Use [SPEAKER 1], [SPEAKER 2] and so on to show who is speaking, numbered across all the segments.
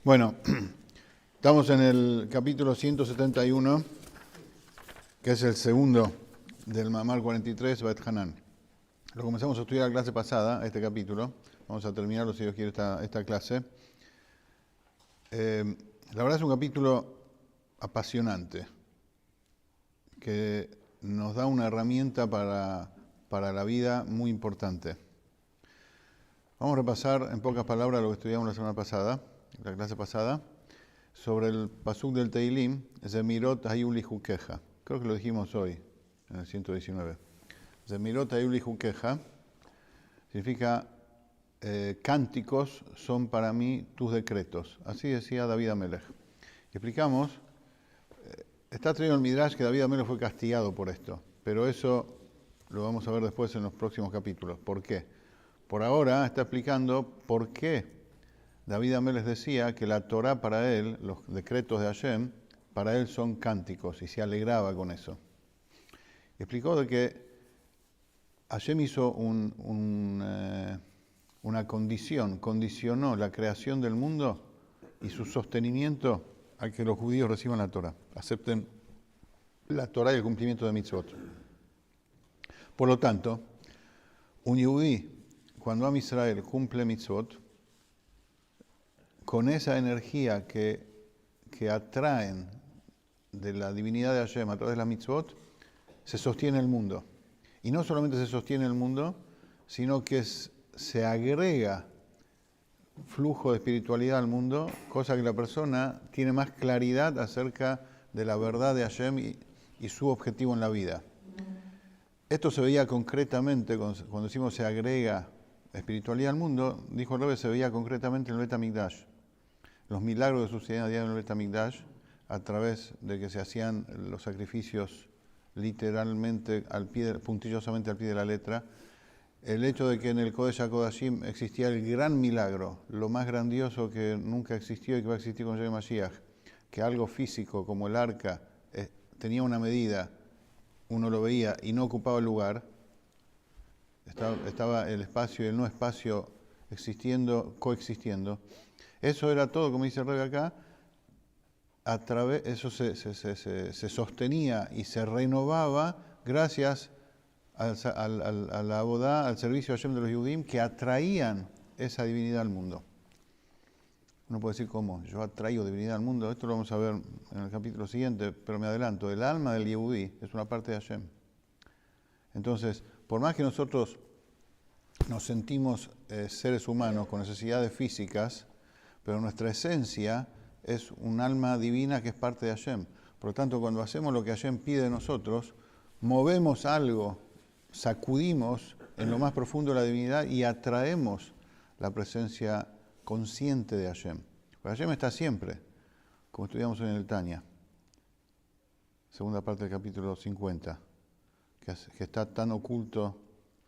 [SPEAKER 1] Bueno, estamos en el capítulo 171, que es el segundo del Mamar 43, Bet Hanan. Lo comenzamos a estudiar la clase pasada, este capítulo. Vamos a terminarlo, si Dios quiere, esta clase. La verdad es un capítulo apasionante, que nos da una herramienta para la vida muy importante. Vamos a repasar en pocas palabras lo que estudiamos la semana pasada, la clase pasada, sobre el pasuk del Teilim, Zemirot Hayuli Jukeja. Creo que lo dijimos hoy, en el 119. Zemirot Hayuli Jukeja significa cánticos son para mí tus decretos. Así decía David Amelech. Y explicamos, está traído el Midrash que David Amelech fue castigado por esto, pero eso lo vamos a ver después en los próximos capítulos. ¿Por qué? Por ahora está explicando por qué David Amelech decía que la Torah para él, los decretos de Hashem, para él son cánticos y se alegraba con eso. Explicó de que Hashem hizo una condición, condicionó la creación del mundo y su sostenimiento a que los judíos reciban la Torah, acepten la Torah y el cumplimiento de mitzvot. Por lo tanto, un yehudí, cuando Am Israel cumple mitzvot, con esa energía que atraen de la divinidad de Hashem a través de la mitzvot, se sostiene el mundo. Y no solamente se sostiene el mundo, sino que se agrega flujo de espiritualidad al mundo, cosa que la persona tiene más claridad acerca de la verdad de Hashem y su objetivo en la vida. Esto se veía concretamente, cuando decimos se agrega espiritualidad al mundo, dijo el Rebbe, se veía concretamente en el Bet HaMikdash. Los milagros que sucedían a diario en el Bet HaMikdash, a través de que se hacían los sacrificios literalmente, puntillosamente al pie de la letra, el hecho de que en el Kodesh HaKodashim existía el gran milagro, lo más grandioso que nunca existió y que va a existir con Yom Mashiach, que algo físico como el arca tenía una medida, uno lo veía y no ocupaba el lugar, estaba el espacio y el no espacio coexistiendo. Eso era todo, como dice el Rebbe acá, eso se sostenía y se renovaba gracias a la bodá, al servicio a Hashem de los Yehudim, que atraían esa divinidad al mundo. Uno puede decir, ¿cómo? Yo atraigo divinidad al mundo. Esto lo vamos a ver en el capítulo siguiente, pero me adelanto. El alma del Yehudí es una parte de Hashem. Entonces, por más que nosotros nos sentimos seres humanos con necesidades físicas, pero nuestra esencia es un alma divina que es parte de Hashem. Por lo tanto, cuando hacemos lo que Hashem pide de nosotros, movemos algo, sacudimos en lo más profundo de la divinidad y atraemos la presencia consciente de Hashem. Porque Hashem está siempre, como estudiamos hoy en el Tanya, segunda parte del capítulo 50, que está tan oculto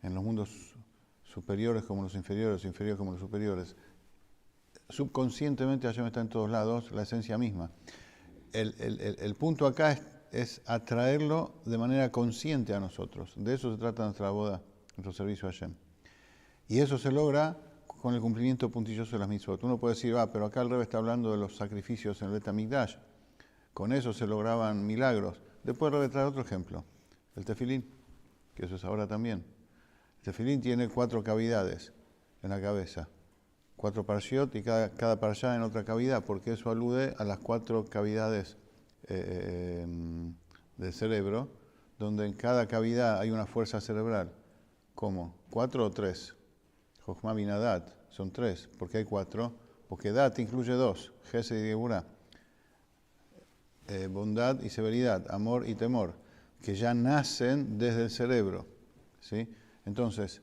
[SPEAKER 1] en los mundos superiores como los inferiores como los superiores. Subconscientemente Hashem está en todos lados, la esencia misma. El punto acá es atraerlo de manera consciente a nosotros. De eso se trata nuestra boda, nuestro servicio a Hashem. Y eso se logra con el cumplimiento puntilloso de las mitzvot. Uno puede decir, pero acá el Rebbe está hablando de los sacrificios en el Bet HaMikdash. Con eso se lograban milagros. Después el Rebbe trae otro ejemplo, el tefilín, que eso es ahora también. El tefilín tiene 4 cavidades en la cabeza. 4 parshiot y cada parshá en otra cavidad, porque eso alude a las 4 cavidades del cerebro, donde en cada cavidad hay una fuerza cerebral. ¿Cómo? 4 o 3. Jochma Bina Dat, son 3. ¿Por qué hay 4? Porque Dat incluye 2, Gesed y Geburá. Bondad y severidad, amor y temor, que ya nacen desde el cerebro. ¿Sí? Entonces,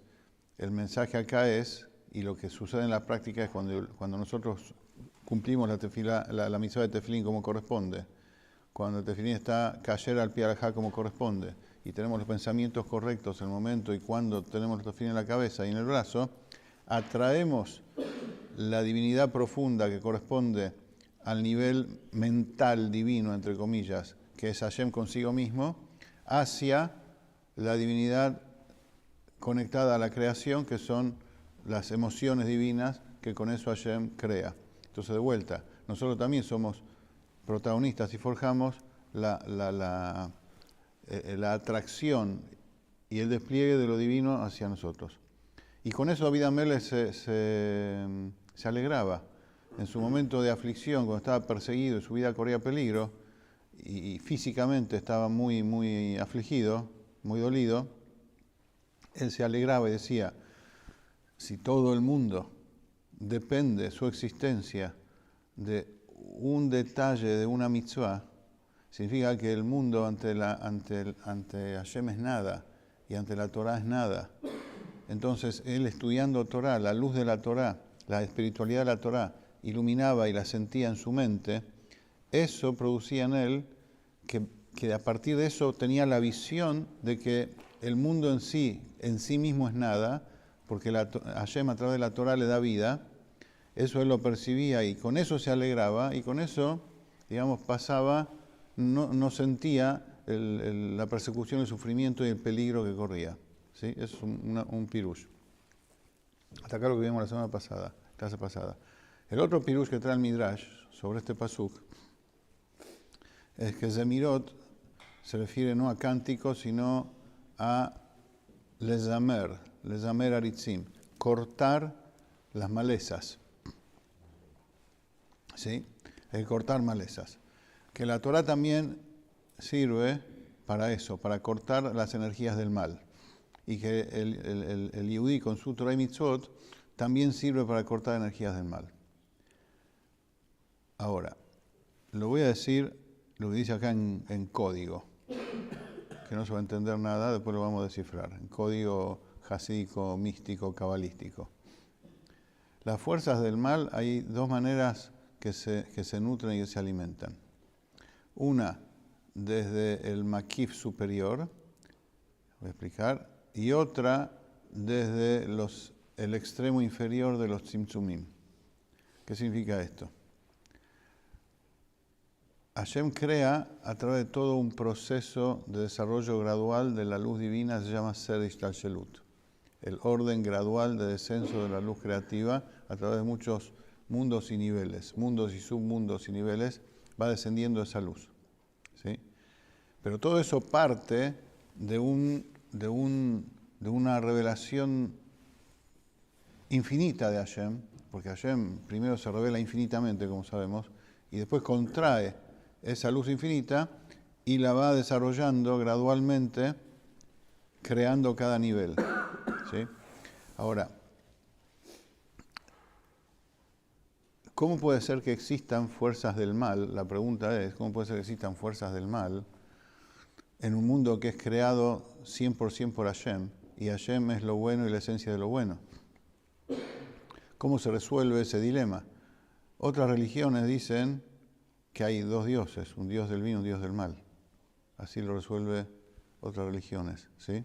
[SPEAKER 1] el mensaje acá es, y lo que sucede en la práctica es cuando nosotros cumplimos la mitzvah de tefilín como corresponde, cuando el tefilín está cayer al pie alajá como corresponde, y tenemos los pensamientos correctos en el momento y cuando tenemos el tefilín en la cabeza y en el brazo, atraemos la divinidad profunda que corresponde al nivel mental divino, entre comillas, que es Hashem consigo mismo, hacia la divinidad conectada a la creación, que son las emociones divinas que con eso Hashem crea. Entonces, de vuelta, nosotros también somos protagonistas y forjamos la atracción y el despliegue de lo divino hacia nosotros. Y con eso David Amelech se alegraba. En su momento de aflicción, cuando estaba perseguido y su vida corría peligro, y físicamente estaba muy, muy afligido, muy dolido, él se alegraba y decía, si todo el mundo depende su existencia de un detalle de una mitzvah, significa que el mundo ante Hashem es nada y ante la Torah es nada. Entonces él, estudiando Torah, la luz de la Torah, la espiritualidad de la Torah, iluminaba y la sentía en su mente. Eso producía en él que a partir de eso tenía la visión de que el mundo en sí mismo es nada, porque Hashem a través de la Torah le da vida. Eso él lo percibía y con eso se alegraba, y con eso, digamos, pasaba, no sentía la persecución, el sufrimiento y el peligro que corría. ¿Sí? Es un pirush. Hasta acá lo que vimos la semana pasada, clase pasada. El otro pirush que trae el Midrash sobre este pasuk es que Zemirot se refiere no a cánticos, sino a lezamer aritzim, cortar las malezas. ¿Sí? El cortar malezas. Que la Torah también sirve para eso, para cortar las energías del mal. Y que el Yehudí con su Torah y Mitzvot también sirve para cortar energías del mal. Ahora, lo voy a decir, lo que dice acá en código, que no se va a entender nada, después lo vamos a descifrar, en código jasídico, místico, cabalístico. Las fuerzas del mal, hay dos maneras que se nutren y que se alimentan. Una, desde el makif superior, voy a explicar, y otra desde el extremo inferior de los tzimtzumim. ¿Qué significa esto? Hashem crea a través de todo un proceso de desarrollo gradual de la luz divina, se llama Seder Ishtalshelut, el orden gradual de descenso de la luz creativa a través de muchos mundos y niveles, mundos y submundos y niveles, va descendiendo esa luz. ¿Sí? Pero todo eso parte de una revelación infinita de Hashem, porque Hashem primero se revela infinitamente, como sabemos, y después contrae esa luz infinita y la va desarrollando gradualmente, creando cada nivel. ¿Sí? Ahora, ¿cómo puede ser que existan fuerzas del mal? La pregunta es, ¿cómo puede ser que existan fuerzas del mal en un mundo que es creado 100% por Hashem, y Hashem es lo bueno y la esencia de lo bueno? ¿Cómo se resuelve ese dilema? Otras religiones dicen que hay dos dioses, un dios del bien y un dios del mal. Así lo resuelve otras religiones, ¿sí?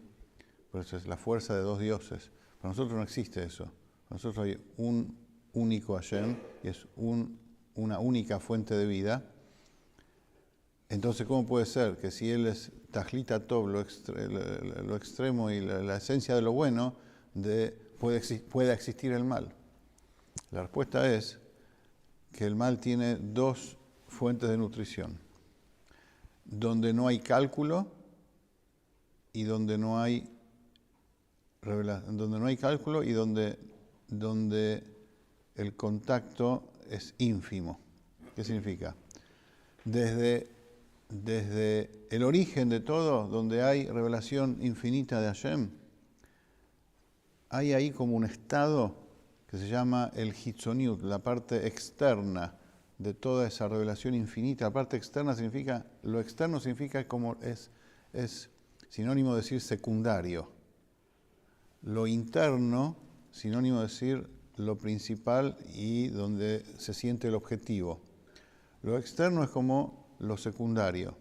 [SPEAKER 1] Por eso es la fuerza de dos dioses. Para nosotros no existe eso. Para nosotros hay un único Hashem y es una única fuente de vida. Entonces, ¿cómo puede ser que si Él es Tajlita Tov, lo extremo y la esencia de lo bueno, pueda existir el mal? La respuesta es que el mal tiene dos fuentes de nutrición, donde no hay cálculo y donde no hay cálculo y donde el contacto es ínfimo. ¿Qué significa? Desde el origen de todo, donde hay revelación infinita de Hashem, hay ahí como un estado que se llama el hitzoniut, la parte externa de toda esa revelación infinita. La parte externa significa, lo externo significa como es sinónimo de decir secundario. Lo interno, sinónimo de decir lo principal y donde se siente el objetivo. Lo externo es como lo secundario.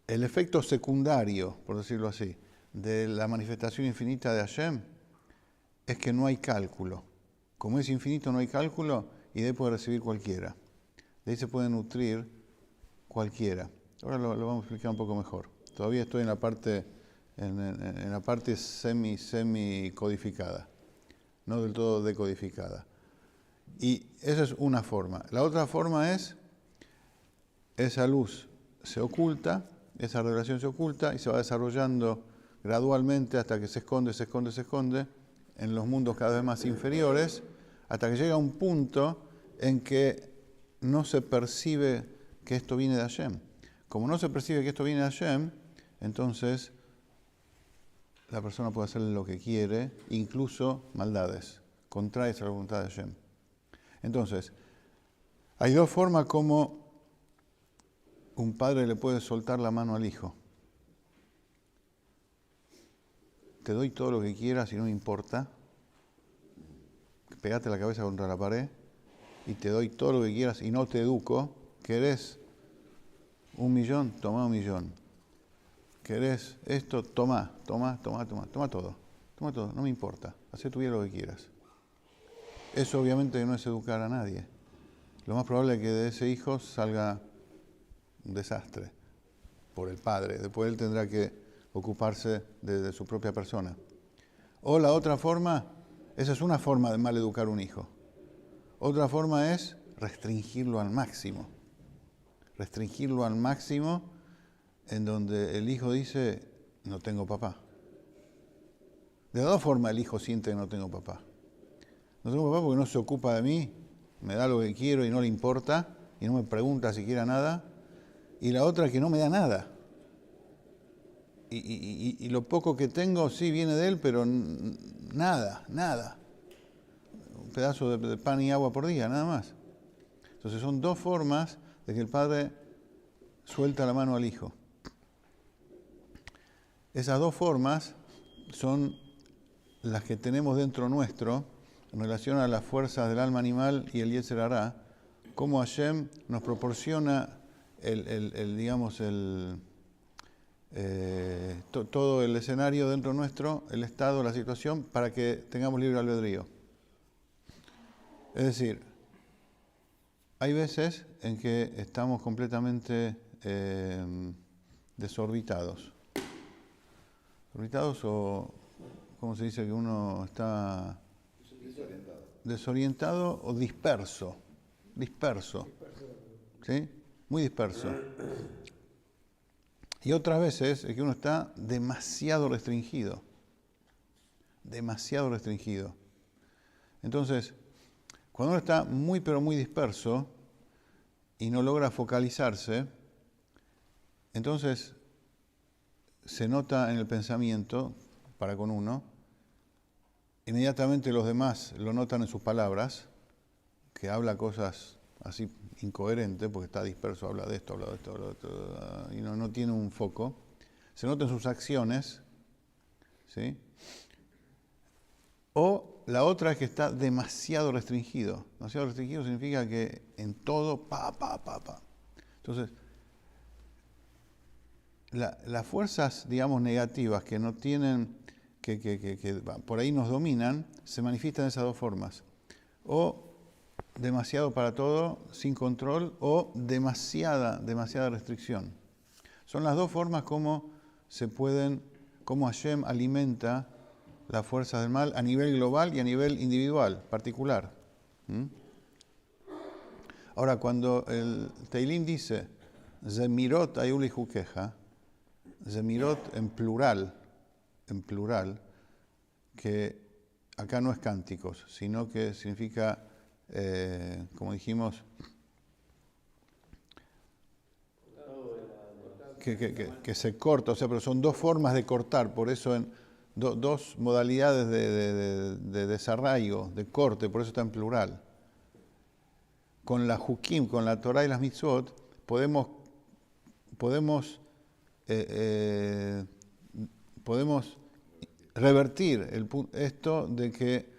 [SPEAKER 1] El efecto secundario, por decirlo así, de la manifestación infinita de Hashem es que no hay cálculo. Como es infinito, no hay cálculo, y de ahí puede recibir cualquiera. De ahí se puede nutrir cualquiera. Ahora lo vamos a explicar un poco mejor. Todavía estoy en la parte semi codificada, no del todo decodificada. Y esa es una forma. La otra forma es, esa luz se oculta, esa revelación se oculta y se va desarrollando gradualmente hasta que se esconde en los mundos cada vez más inferiores, hasta que llega un punto en que no se percibe que esto viene de Hashem. Como no se percibe que esto viene de Hashem, entonces la persona puede hacer lo que quiere, incluso maldades, contrarias a la voluntad de Hashem. Entonces, hay dos formas como un padre le puede soltar la mano al hijo. Te doy todo lo que quieras y no me importa. Pegate la cabeza contra la pared y te doy todo lo que quieras y no te educo. ¿Querés 1 millón? Toma 1 millón. ¿Querés esto? Toma todo. Toma todo, no me importa. Hacé tu vida lo que quieras. Eso obviamente no es educar a nadie. Lo más probable es que de ese hijo salga un desastre por el padre. Después él tendrá que ocuparse de su propia persona. O la otra forma, esa es una forma de mal educar a un hijo. Otra forma es restringirlo al máximo. Restringirlo al máximo en donde el hijo dice, no tengo papá. De dos formas el hijo siente que no tengo papá. No tengo papá porque no se ocupa de mí, me da lo que quiero y no le importa, y no me pregunta siquiera nada. Y la otra que no me da nada. Y lo poco que tengo sí viene de él, pero nada. Un pedazo de pan y agua por día, nada más. Entonces son dos formas de que el padre suelta la mano al hijo. Esas dos formas son las que tenemos dentro nuestro en relación a las fuerzas del alma animal y el Yetzer Hará, cómo Hashem nos proporciona todo el escenario dentro nuestro, el estado, la situación, para que tengamos libre albedrío. Es decir, hay veces en que estamos completamente desorbitados. Desorbitados o, ¿cómo se dice que uno está desorientado o disperso? Disperso. ¿Sí? Muy disperso. Y otras veces es que uno está demasiado restringido. Demasiado restringido. Entonces, cuando uno está muy pero muy disperso y no logra focalizarse, entonces se nota en el pensamiento para con uno, inmediatamente los demás lo notan en sus palabras, que habla cosas así incoherentes, porque está disperso, habla de esto, y no tiene un foco. Se nota en sus acciones, ¿sí? O la otra es que está demasiado restringido. Demasiado restringido significa que en todo, pa. Entonces, las fuerzas, digamos, negativas que no tienen, que por ahí nos dominan, se manifiestan de esas dos formas. O demasiado para todo, sin control, o demasiada restricción. Son las dos formas como Hashem alimenta las fuerzas del mal a nivel global y a nivel individual, particular. Ahora, cuando el Teilim dice Zemirot ayuli jukeja, Zemirot en plural, que acá no es cánticos, sino que significa, como dijimos, que se corta, o sea, pero son dos formas de cortar, por eso en dos modalidades de desarraigo, de corte, por eso está en plural. Con la Hukim, con la Torah y las Mitzvot, podemos revertir esto de que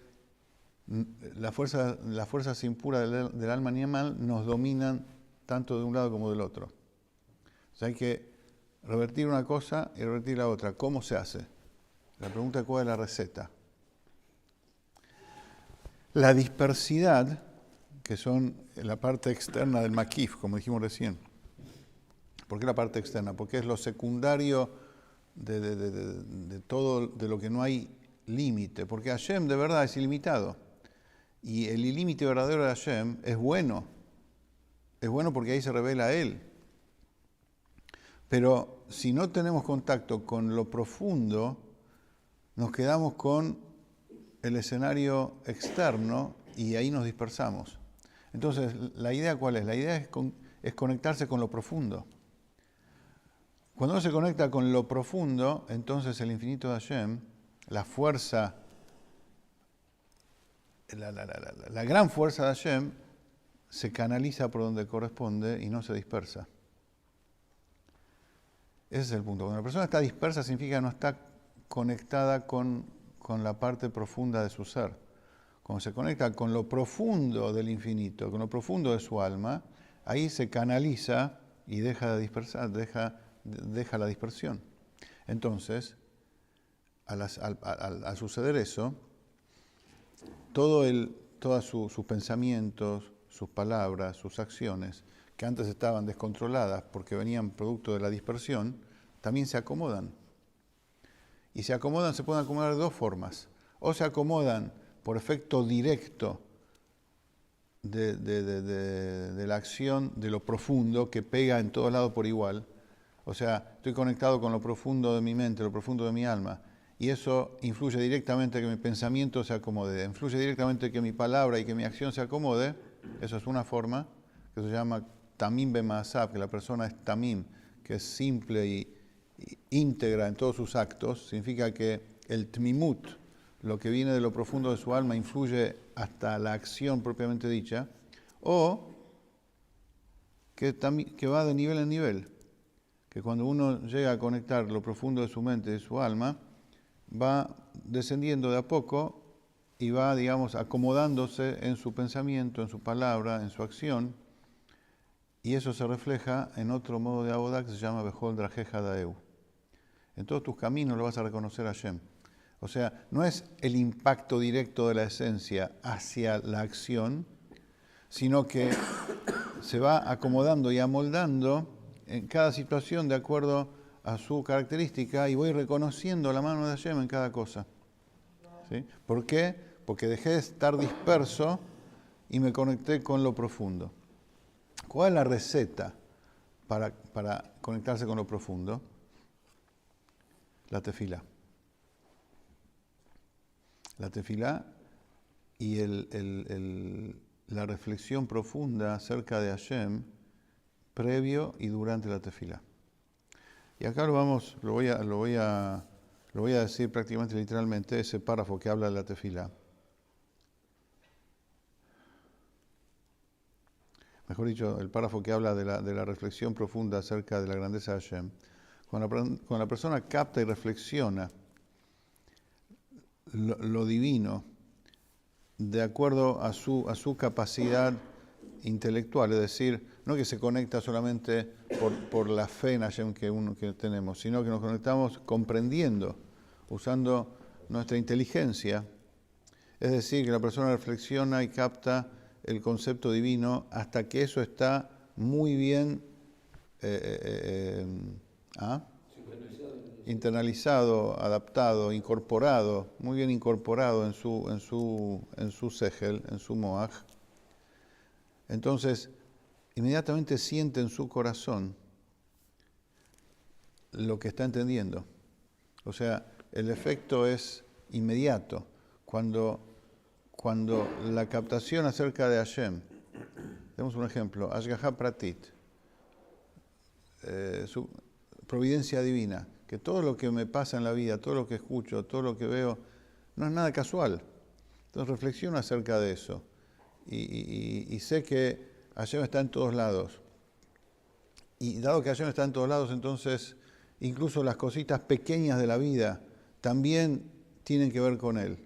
[SPEAKER 1] las fuerzas impuras del alma animal nos dominan tanto de un lado como del otro. O sea, hay que revertir una cosa y revertir la otra. ¿Cómo se hace? La pregunta es cuál es la receta. La dispersidad, que son la parte externa del maquif, como dijimos recién. ¿Por qué la parte externa? Porque es lo secundario de todo, de lo que no hay límite. Porque Hashem de verdad es ilimitado. Y el límite verdadero de Hashem es bueno. Es bueno porque ahí se revela a Él. Pero si no tenemos contacto con lo profundo, nos quedamos con el escenario externo y ahí nos dispersamos. Entonces, ¿la idea cuál es? La idea es conectarse con lo profundo. Cuando uno se conecta con lo profundo, entonces el infinito de Hashem, la fuerza, la gran fuerza de Hashem, se canaliza por donde corresponde y no se dispersa. Ese es el punto. Cuando una persona está dispersa significa que no está conectada con la parte profunda de su ser. Cuando se conecta con lo profundo del infinito, con lo profundo de su alma, ahí se canaliza y deja de dispersar, deja la dispersión. Entonces, al suceder eso, todos sus pensamientos, sus palabras, sus acciones, que antes estaban descontroladas porque venían producto de la dispersión, también se acomodan. Y se pueden acomodar de dos formas. O se acomodan por efecto directo de la acción de lo profundo que pega en todos lados por igual. O sea, estoy conectado con lo profundo de mi mente, lo profundo de mi alma. Y eso influye directamente que mi pensamiento se acomode. Influye directamente que mi palabra y que mi acción se acomode. Eso es una forma que se llama tamim b'ma'asav, que la persona es tamim, que es simple y íntegra en todos sus actos. Significa que el tmimut, lo que viene de lo profundo de su alma, influye hasta la acción propiamente dicha, o que va de nivel en nivel, que cuando uno llega a conectar lo profundo de su mente y de su alma, va descendiendo de a poco y va, digamos, acomodándose en su pensamiento, en su palabra, en su acción, y eso se refleja en otro modo de abodá que se llama Bechol Drajeja Daeu. En todos tus caminos lo vas a reconocer a Hashem. O sea, no es el impacto directo de la esencia hacia la acción, sino que se va acomodando y amoldando en cada situación de acuerdo a su característica y voy reconociendo la mano de Hashem en cada cosa. ¿Sí? ¿Por qué? Porque dejé de estar disperso y me conecté con lo profundo. ¿Cuál es la receta para conectarse con lo profundo? La tefilá. La tefilá y la reflexión profunda acerca de Hashem previo y durante la tefilá. Y acá lo voy a decir prácticamente literalmente, ese párrafo que habla de la tefilá. Mejor dicho, el párrafo que habla de la reflexión profunda acerca de la grandeza de Hashem. Cuando la persona capta y reflexiona lo divino de acuerdo a su capacidad intelectual, es decir, no que se conecta solamente por la fe en Hashem que tenemos, sino que nos conectamos comprendiendo, usando nuestra inteligencia, es decir, que la persona reflexiona y capta el concepto divino hasta que eso está muy bien internalizado, adaptado, incorporado, muy bien incorporado en su segel, en su moaj. Entonces, inmediatamente siente en su corazón lo que está entendiendo. O sea, el efecto es inmediato. Cuando la captación acerca de Hashem, tenemos un ejemplo, Ashgaha Pratit, su providencia divina, que todo lo que me pasa en la vida, todo lo que escucho, todo lo que veo, no es nada casual. Entonces reflexiono acerca de eso y sé que Hashem está en todos lados. Y dado que Hashem está en todos lados, entonces incluso las cositas pequeñas de la vida también tienen que ver con Él.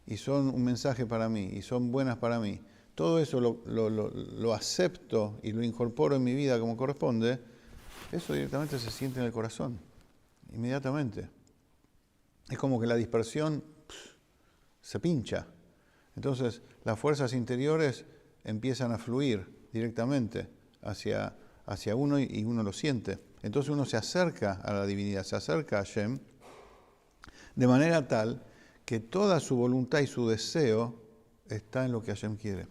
[SPEAKER 1] Y son un mensaje para mí, y son buenas para mí. Todo eso lo acepto y lo incorporo en mi vida como corresponde. Eso directamente se siente en el corazón, inmediatamente. Es como que la dispersión se pincha. Entonces las fuerzas interiores empiezan a fluir directamente hacia uno y uno lo siente. Entonces uno se acerca a la divinidad, se acerca a Hashem, de manera tal que toda su voluntad y su deseo está en lo que Hashem quiere.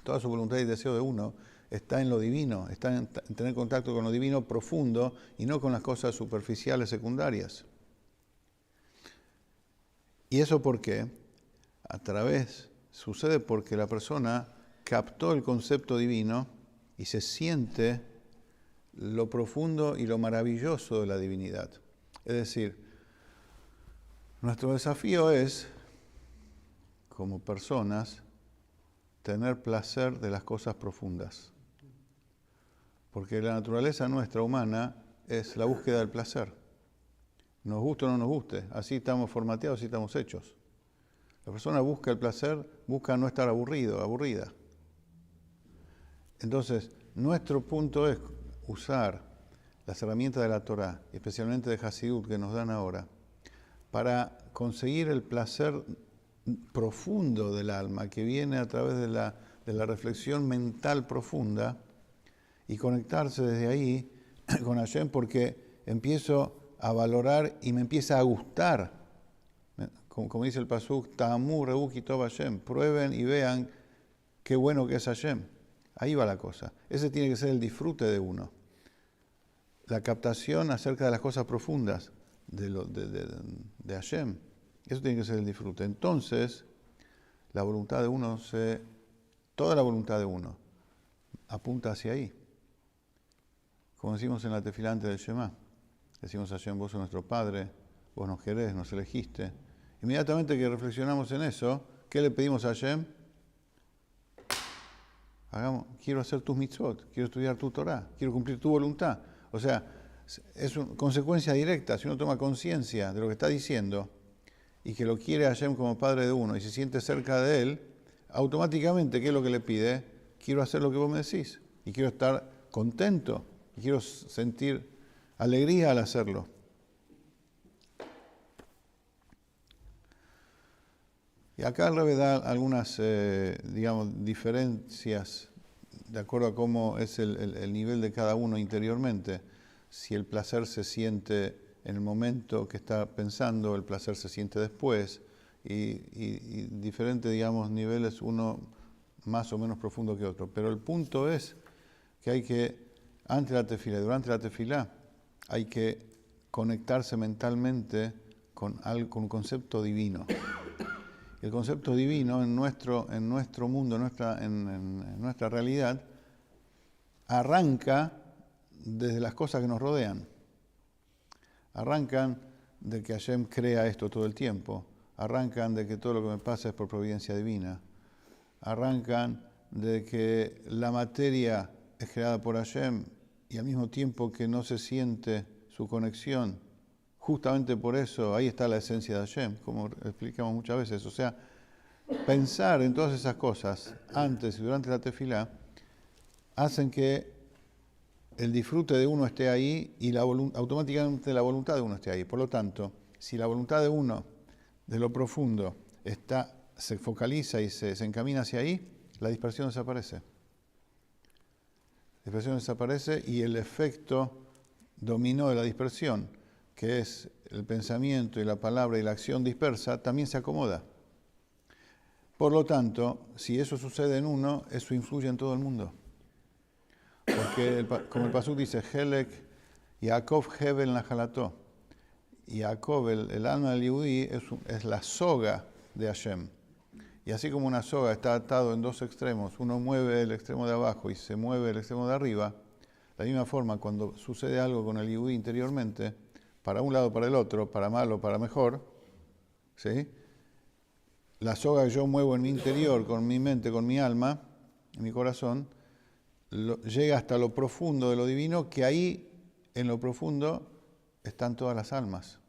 [SPEAKER 1] Toda su voluntad y deseo de uno está en lo divino, está en tener contacto con lo divino profundo y no con las cosas superficiales secundarias. ¿Y eso por qué? Sucede porque la persona captó el concepto divino y se siente lo profundo y lo maravilloso de la divinidad. Es decir, nuestro desafío es, como personas, tener placer de las cosas profundas. Porque la naturaleza nuestra humana es la búsqueda del placer. Nos guste o no nos guste, así estamos formateados, así estamos hechos. La persona busca el placer, busca no estar aburrida. Entonces, nuestro punto es usar las herramientas de la Torá, especialmente de Hasidut que nos dan ahora, para conseguir el placer profundo del alma que viene a través de la reflexión mental profunda y conectarse desde ahí con Hashem, porque empiezo a valorar y me empieza a gustar. Como dice el pasuk, Ta'amu Rebuki Tov Hashem, prueben y vean qué bueno que es Hashem. Ahí va la cosa. Ese tiene que ser el disfrute de uno. La captación acerca de las cosas profundas de Hashem. Eso tiene que ser el disfrute. Entonces, la voluntad de uno toda la voluntad de uno apunta hacia ahí. Como decimos en la tefilá antes del Shema, decimos a Hashem, vos sos nuestro Padre, vos nos querés, nos elegiste. Inmediatamente que reflexionamos en eso, ¿qué le pedimos a Hashem? Quiero hacer tus mitzvot, quiero estudiar tu Torah, quiero cumplir tu voluntad. O sea, es una consecuencia directa. Si uno toma conciencia de lo que está diciendo y que lo quiere a Hashem como Padre de uno y se siente cerca de él, automáticamente, ¿qué es lo que le pide? Quiero hacer lo que vos me decís y quiero estar contento y quiero sentir alegría al hacerlo. Y acá el Rebbe da algunas, diferencias de acuerdo a cómo es el nivel de cada uno interiormente. Si el placer se siente en el momento que está pensando, el placer se siente después, y diferentes, niveles, uno más o menos profundo que otro. Pero el punto es que hay que, antes de la tefilá y durante la tefilá, hay que conectarse mentalmente con un concepto divino. El concepto divino en nuestro mundo, en nuestra realidad, arranca desde las cosas que nos rodean. Arrancan de que Hashem crea esto todo el tiempo. Arrancan de que todo lo que me pasa es por providencia divina. Arrancan de que la materia es creada por Hashem y al mismo tiempo que no se siente su conexión. Justamente por eso, ahí está la esencia de Hashem, como explicamos muchas veces. O sea, pensar en todas esas cosas antes y durante la tefilá hacen que el disfrute de uno esté ahí y automáticamente la voluntad de uno esté ahí. Por lo tanto, si la voluntad de uno, de lo profundo, se focaliza y se encamina hacia ahí, la dispersión desaparece. La dispersión desaparece y el efecto dominó de la dispersión, que es el pensamiento y la palabra y la acción dispersa, también se acomoda. Por lo tanto, si eso sucede en uno, eso influye en todo el mundo. Porque, como el pasuk dice, Helek Yaakov Hevel Nahalató. Yaakov, el alma del Yehudí, es la soga de Hashem. Y así como una soga está atado en dos extremos, uno mueve el extremo de abajo y se mueve el extremo de arriba, de la misma forma, cuando sucede algo con el Yehudí interiormente, para un lado o para el otro, para mal o para mejor, ¿sí? La soga que yo muevo en mi interior, con mi mente, con mi alma, en mi corazón, llega hasta lo profundo de lo divino, que ahí, en lo profundo, están todas las almas.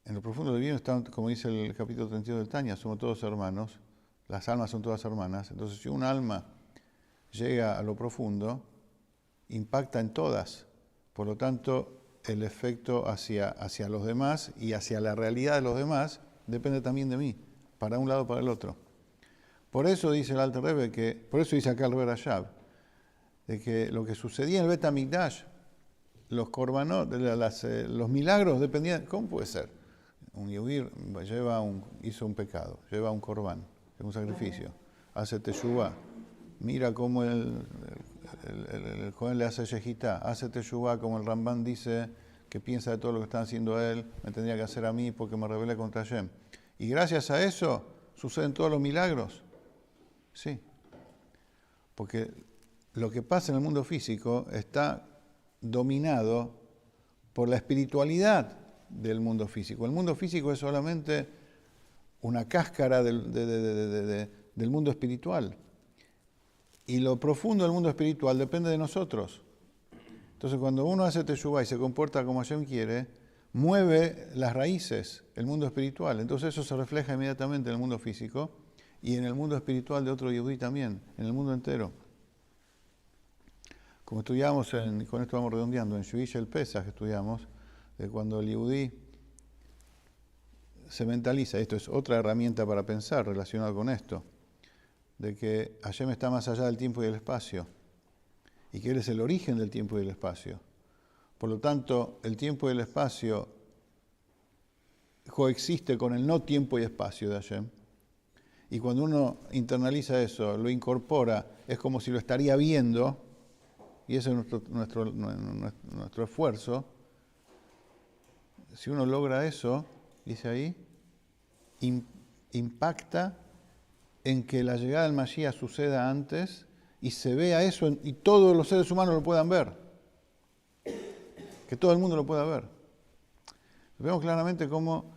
[SPEAKER 1] En lo profundo del divino están, como dice el capítulo 32 del Tanya, somos todos hermanos, las almas son todas hermanas. Entonces, si un alma llega a lo profundo, impacta en todas. Por lo tanto, el efecto hacia los demás y hacia la realidad de los demás depende también de mí, para un lado o para el otro. Por eso dice el Alter Rebbe, por eso dice acá el Rebbe Rashab, de que lo que sucedía en el Bet HaMikdash, los korbanot, los milagros dependían. ¿Cómo puede ser? Un yehudí hizo un pecado, lleva un corbán, es un sacrificio, hace teshuvá, mira cómo el joven le hace yejitá, hace teshuvá como el Rambán dice que piensa de todo lo que están haciendo a él, me tendría que hacer a mí porque me rebelé contra Hashem. Y gracias a eso suceden todos los milagros. Sí, porque lo que pasa en el mundo físico está dominado por la espiritualidad del mundo físico. El mundo físico es solamente una cáscara del mundo espiritual. Y lo profundo del mundo espiritual depende de nosotros. Entonces, cuando uno hace teshuvá y se comporta como Hashem quiere, mueve las raíces, el mundo espiritual. Entonces, eso se refleja inmediatamente en el mundo físico y en el mundo espiritual de otro yehudí también, en el mundo entero. Como estudiamos, con esto vamos redondeando, en Shuvish el Pesach estudiamos, de cuando el yehudí se mentaliza, esto es otra herramienta para pensar relacionada con esto, de que Hashem está más allá del tiempo y del espacio, y que Él es el origen del tiempo y del espacio. Por lo tanto, el tiempo y el espacio coexiste con el no tiempo y espacio de Hashem. Y cuando uno internaliza eso, lo incorpora, es como si lo estaría viendo, y ese es nuestro esfuerzo. Si uno logra eso, dice ahí, impacta en que la llegada del Mashiach suceda antes y se vea eso y todos los seres humanos lo puedan ver. Que todo el mundo lo pueda ver. Vemos claramente cómo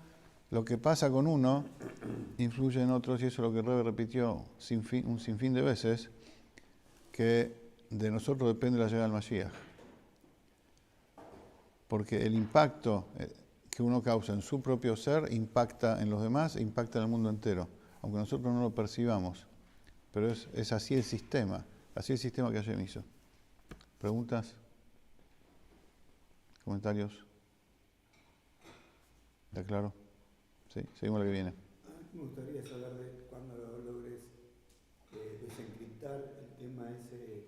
[SPEAKER 1] lo que pasa con uno influye en otros, y eso es lo que Rebbe repitió un sinfín de veces, que de nosotros depende la llegada del Mashiach. Porque el impacto que uno causa en su propio ser impacta en los demás e impacta en el mundo entero, aunque nosotros no lo percibamos. Pero es así el sistema que Hashem hizo. ¿Preguntas? ¿Comentarios? ¿Está claro? Sí, seguimos lo que viene.
[SPEAKER 2] Me gustaría saber de cuando logres desencriptar el tema ese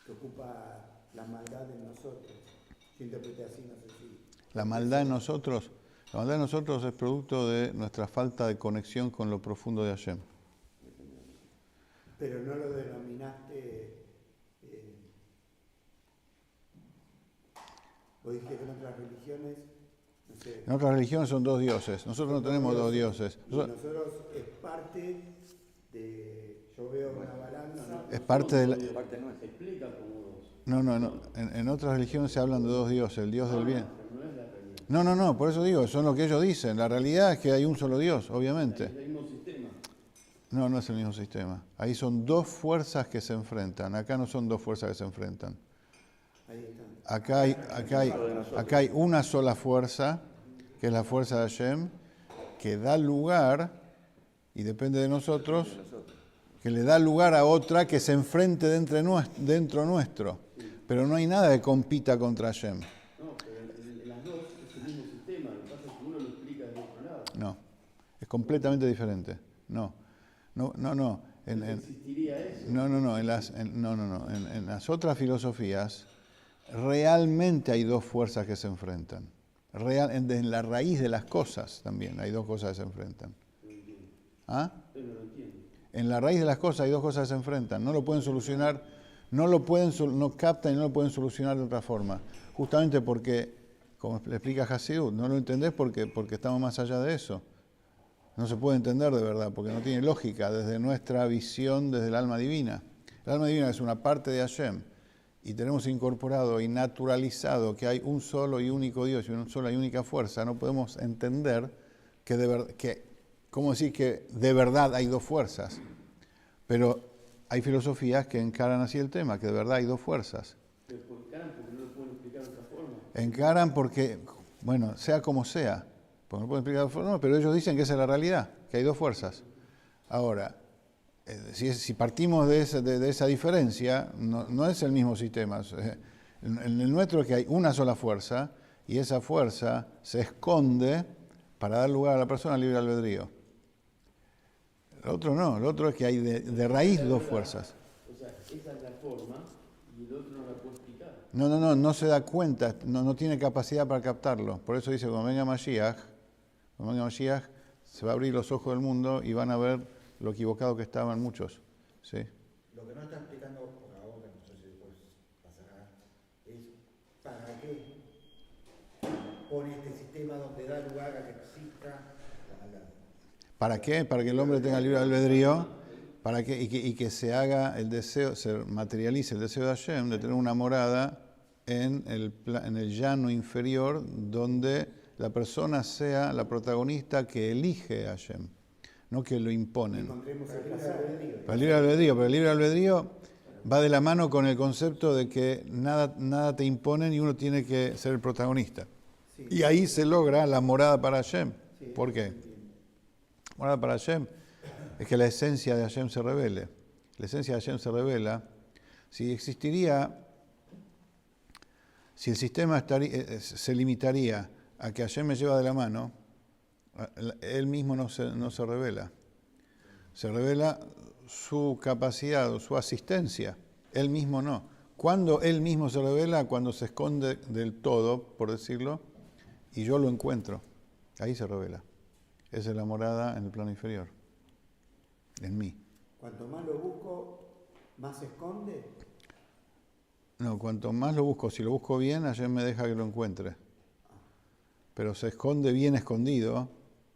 [SPEAKER 2] que ocupa la maldad en nosotros. Si interprete así, no sé si...
[SPEAKER 1] La maldad en nosotros es producto de nuestra falta de conexión con lo profundo de Hashem.
[SPEAKER 2] Pero no lo denominaste... o dije que en otras religiones... No sé,
[SPEAKER 1] en otras religiones son dos dioses. Nosotros no tenemos dos dioses.
[SPEAKER 2] Nosotros es parte de... Yo veo una balanza...
[SPEAKER 1] Es parte de la...
[SPEAKER 3] Parte no se explica como dos.
[SPEAKER 1] No. En otras religiones se hablan de dos dioses, el Dios del bien. No, por eso digo, son lo que ellos dicen. La realidad es que hay un solo Dios, obviamente.
[SPEAKER 3] Es el mismo sistema.
[SPEAKER 1] No es el mismo sistema. Ahí son dos fuerzas que se enfrentan. Acá no son dos fuerzas que se enfrentan. Acá hay una sola fuerza, que es la fuerza de Hashem, que da lugar, y depende de nosotros, que le da lugar a otra que se enfrente dentro nuestro. Pero no hay nada que compita contra Hashem.
[SPEAKER 3] No, pero en las dos es el mismo sistema. Lo que pasa es que uno lo explica de otro lado.
[SPEAKER 1] No, es completamente diferente. No.
[SPEAKER 3] ¿Existiría eso?
[SPEAKER 1] En las otras filosofías realmente hay dos fuerzas que se enfrentan. En la raíz de las cosas también hay dos cosas que se enfrentan. ¿Ah?
[SPEAKER 3] Pero no lo entiendo.
[SPEAKER 1] En la raíz de las cosas hay dos cosas que se enfrentan. No lo pueden solucionar, no captan y no lo pueden solucionar de otra forma. Justamente porque, como le explica Hasidut, no lo entendés porque estamos más allá de eso. No se puede entender de verdad, porque no tiene lógica desde nuestra visión, desde el alma divina. El alma divina es una parte de Hashem, y tenemos incorporado y naturalizado que hay un solo y único Dios y una sola y única fuerza. No podemos entender ¿cómo decir que de verdad hay dos fuerzas? Pero hay filosofías que encaran así el tema, que de verdad hay dos fuerzas.
[SPEAKER 3] Pero encaran porque no lo pueden explicar de otra forma.
[SPEAKER 1] Encaran porque, bueno, sea como sea, porque no pueden explicar de otra forma, pero ellos dicen que esa es la realidad, que hay dos fuerzas. Ahora, si partimos de esa diferencia, no es el mismo sistema. En el nuestro es que hay una sola fuerza, y esa fuerza se esconde para dar lugar a la persona libre albedrío. El otro no, el otro es que hay de raíz dos fuerzas.
[SPEAKER 3] O sea, esa es la forma y el otro no la puede explicar.
[SPEAKER 1] No se da cuenta, no tiene capacidad para captarlo. Por eso dice, cuando venga Mashiach, se va a abrir los ojos del mundo y van a ver lo equivocado que estaban muchos. ¿Sí?
[SPEAKER 4] Lo que no está explicando por ahora, no sé si después pasará, es para qué pone este sistema donde da lugar a que exista la...
[SPEAKER 1] ¿Para qué? Para que el hombre tenga libre albedrío, para que, y que se haga el deseo, se materialice el deseo de Hashem de tener una morada en el llano inferior donde la persona sea la protagonista que elige a Hashem, no que lo imponen.
[SPEAKER 2] Encontremos el placer.
[SPEAKER 1] Para el libre albedrío, pero el libre albedrío va de la mano con el concepto de que nada te imponen y uno tiene que ser el protagonista.
[SPEAKER 2] Sí.
[SPEAKER 1] Y ahí se logra la morada para Hashem.
[SPEAKER 2] Sí,
[SPEAKER 1] ¿Por qué?
[SPEAKER 2] entiendo.
[SPEAKER 1] Morada para Hashem es que la esencia de Hashem se revele. La esencia de Hashem se revela. Si el sistema se limitaría a que Hashem me lleva de la mano, él mismo no se revela. Se revela su capacidad o su asistencia. Él mismo no. Cuando él mismo se revela, cuando se esconde del todo, por decirlo, y yo lo encuentro. Ahí se revela. Esa es la morada en el plano inferior. En mí.
[SPEAKER 2] Cuanto más lo busco, más se esconde.
[SPEAKER 1] No, cuanto más lo busco, si lo busco bien, Hashem me deja que lo encuentre. Pero se esconde bien escondido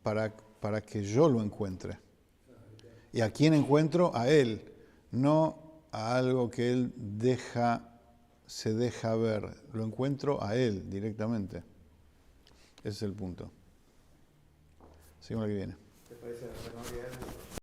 [SPEAKER 1] para que yo lo encuentre. ¿Y a quién encuentro? A él, no a algo que él se deja ver. Lo encuentro a él directamente. Ese es el punto. Seguimos la que viene.
[SPEAKER 2] ¿Te parece la memoria